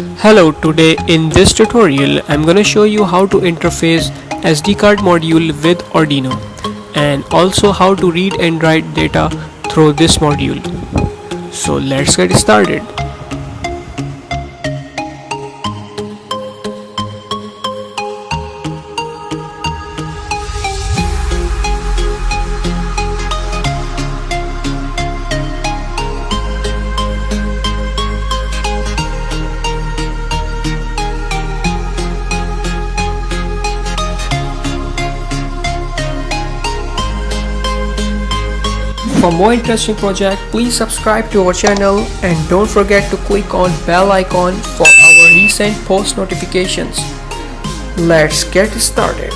Hello, today in this tutorial I'm gonna show you how to interface SD card module with Arduino and also how to read and write data through this module. So let's get started. For more interesting project, please subscribe to our channel and don't forget to click on bell icon for our recent post notifications. Let's get started.